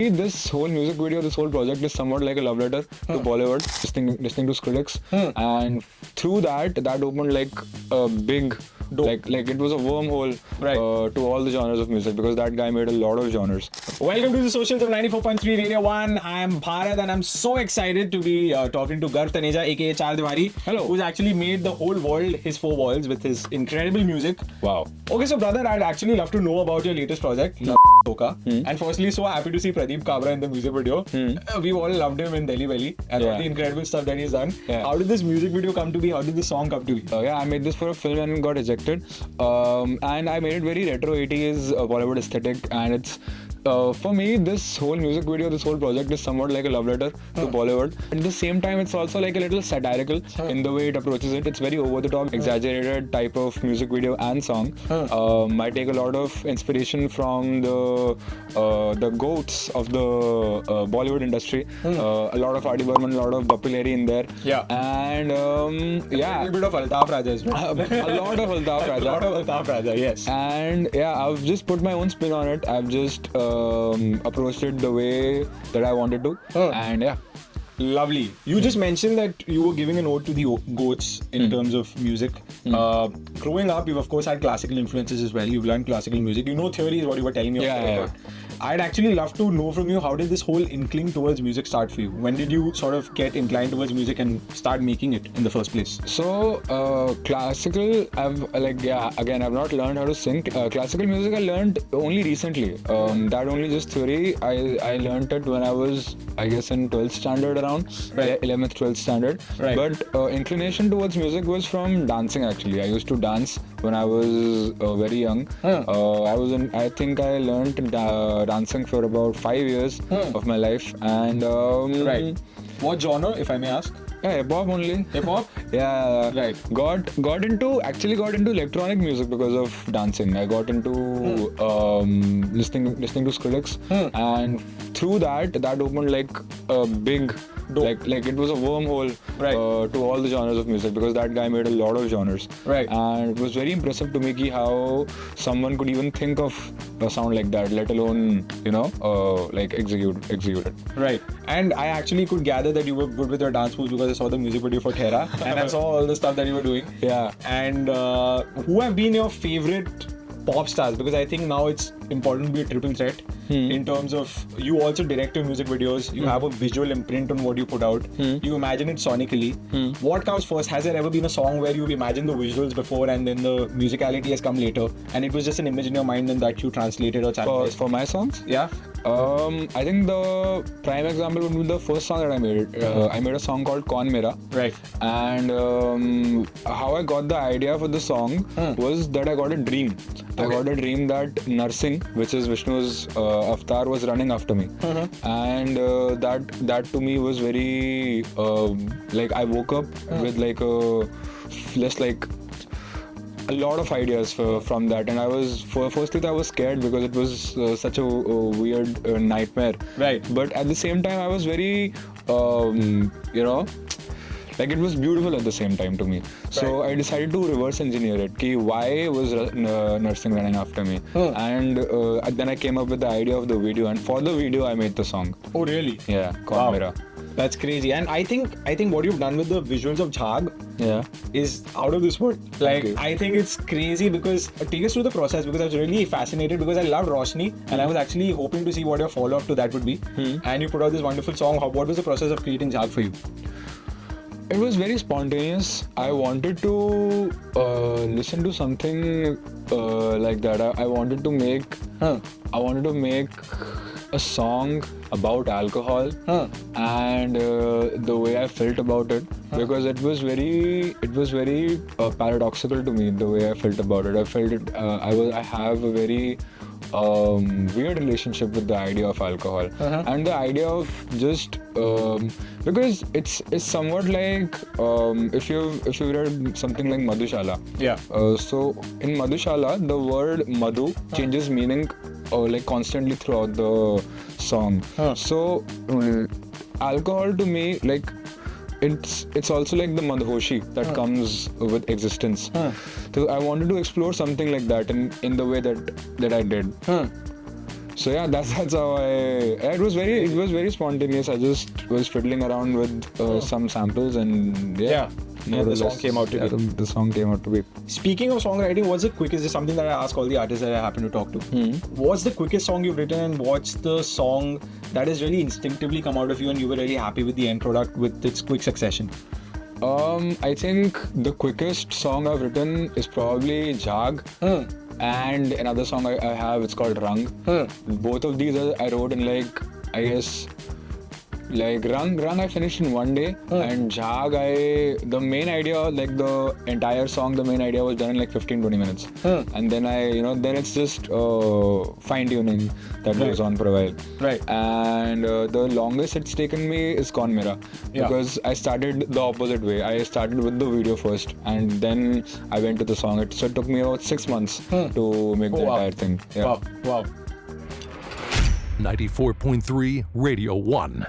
This whole music video, this whole project is somewhat like a love letter to Bollywood, listening to Skrillex, and through that opened like a big, like it was a wormhole to all the genres of music because that guy made a lot of genres. Welcome to the socials of 94.3 Radio 1. I am Bhaarat and I'm so excited to be talking to Garv Taneja, aka Chaar Diwaari. Hello. Who's actually made the whole world his four walls with his incredible music. Wow. Okay, so brother, I'd actually love to know about your latest project, And firstly, so happy to see Pradeep Kabra in the music video. We've all loved him in Delhi Belly and all the incredible stuff that he's done. How did this music video come to be? How did this song come to be? I made this for a film and got ejected. And I made it very retro 80s Bollywood aesthetic, and it's for me, this whole music video, this whole project is somewhat like a love letter to Bollywood. At the same time, it's also like a little satirical in the way it approaches it. It's very over the top, exaggerated type of music video and song. I take a lot of inspiration from the goats of the Bollywood industry. A lot of Adi Burman, a lot of Bappi Lahiri in there. And A bit of Altaf Raja as well. a lot of Altaf Raja. A lot of Altaf Raja, yes. And I've just put my own spin on it. I've just approached it the way that I wanted to. And Lovely. You just mentioned that you were giving a note to the goats in terms of music. Growing up, you've of course had classical influences as well. You've learned classical music. You know theory is what you were telling me. I'd actually love to know from you, how did this whole inkling towards music start for you? When did you sort of get inclined towards music and start making it in the first place? So classical, I've not learned how to sing. Classical music I learned only recently. That only just theory. I learned it when I was, I guess, in 12th standard around, 11th, 12th standard. But inclination towards music was from dancing actually. I used to dance when I was very young. I think I learned dancing for about 5 years of my life. And What genre, if I may ask? Hip hop only. Hip hop? Got into electronic music because of dancing. I got into listening to Skrillex, and through that opened like a big, like it was a wormhole to all the genres of music because that guy made a lot of genres. And it was very impressive to me how someone could even think of a sound like that, let alone like execute it. Right. And I actually could gather that you were good with your dance moves because I saw the music video for Thera and I saw all the stuff that you were doing. And who have been your favorite pop stars? Because I think now it's important to be a triple threat in terms of you also direct your music videos, you have a visual imprint on what you put out, you imagine it sonically. What comes first? Has there ever been a song where you've imagined the visuals before and then the musicality has come later and it was just an image in your mind and that you translated or channelized? For my songs? I think the prime example would be the first song that I made. I made a song called Kaun Mera. And how I got the idea for the song was that I got a dream. I got a dream that Nursing, which is Vishnu's avatar, was running after me. And that to me was very like I woke up with like a lot of ideas from that, and I was firstly I was scared because it was such a weird nightmare. But at the same time I was very like it was beautiful at the same time to me. So I decided to reverse engineer it. Why was Nursing running after me? And then I came up with the idea of the video, and for the video I made the song. Oh really? Yeah, Kaun Mera. That's crazy. And I think what you've done with the visuals of Jhaag is out of this world. I think it's crazy because take us through the process, because I was really fascinated because I loved Roshni and I was actually hoping to see what your follow-up to that would be. And you put out this wonderful song. What was the process of creating Jhaag for you? It was very spontaneous. I wanted to listen to something like that. I wanted to make a song about alcohol and the way I felt about it, because it was very paradoxical to me the way I felt about it. I felt it. I have a very weird relationship with the idea of alcohol and the idea of just because it's somewhat like if you read something like Madhushala. So in Madhushala the word Madhu changes meaning like constantly throughout the song. So alcohol to me, like it's also like the madhoshi that comes with existence. So I wanted to explore something like that in the way that I did. So yeah, that's how it was very spontaneous. I just was fiddling around with some samples and the song came out to be. The song came out to be. Speaking of songwriting, what's the quickest? This is something that I ask all the artists that I happen to talk to. What's the quickest song you've written, and what's the song that has really instinctively come out of you and you were really happy with the end product with its quick succession? I think the quickest song I've written is probably Jhaag. And another song I have, it's called Rang. Both of these I wrote in Rang I finished in one day, and Jhaag the main idea, like the entire song, the main idea was done in 15-20 minutes. And then then it's just fine-tuning that goes on for a while. Right. And the longest it's taken me is Kaun Mera, because I started the opposite way. I started with the video first, and then I went to the song. So it took me about 6 months to make the entire thing. Yeah. Wow. 94.3 Radio 1.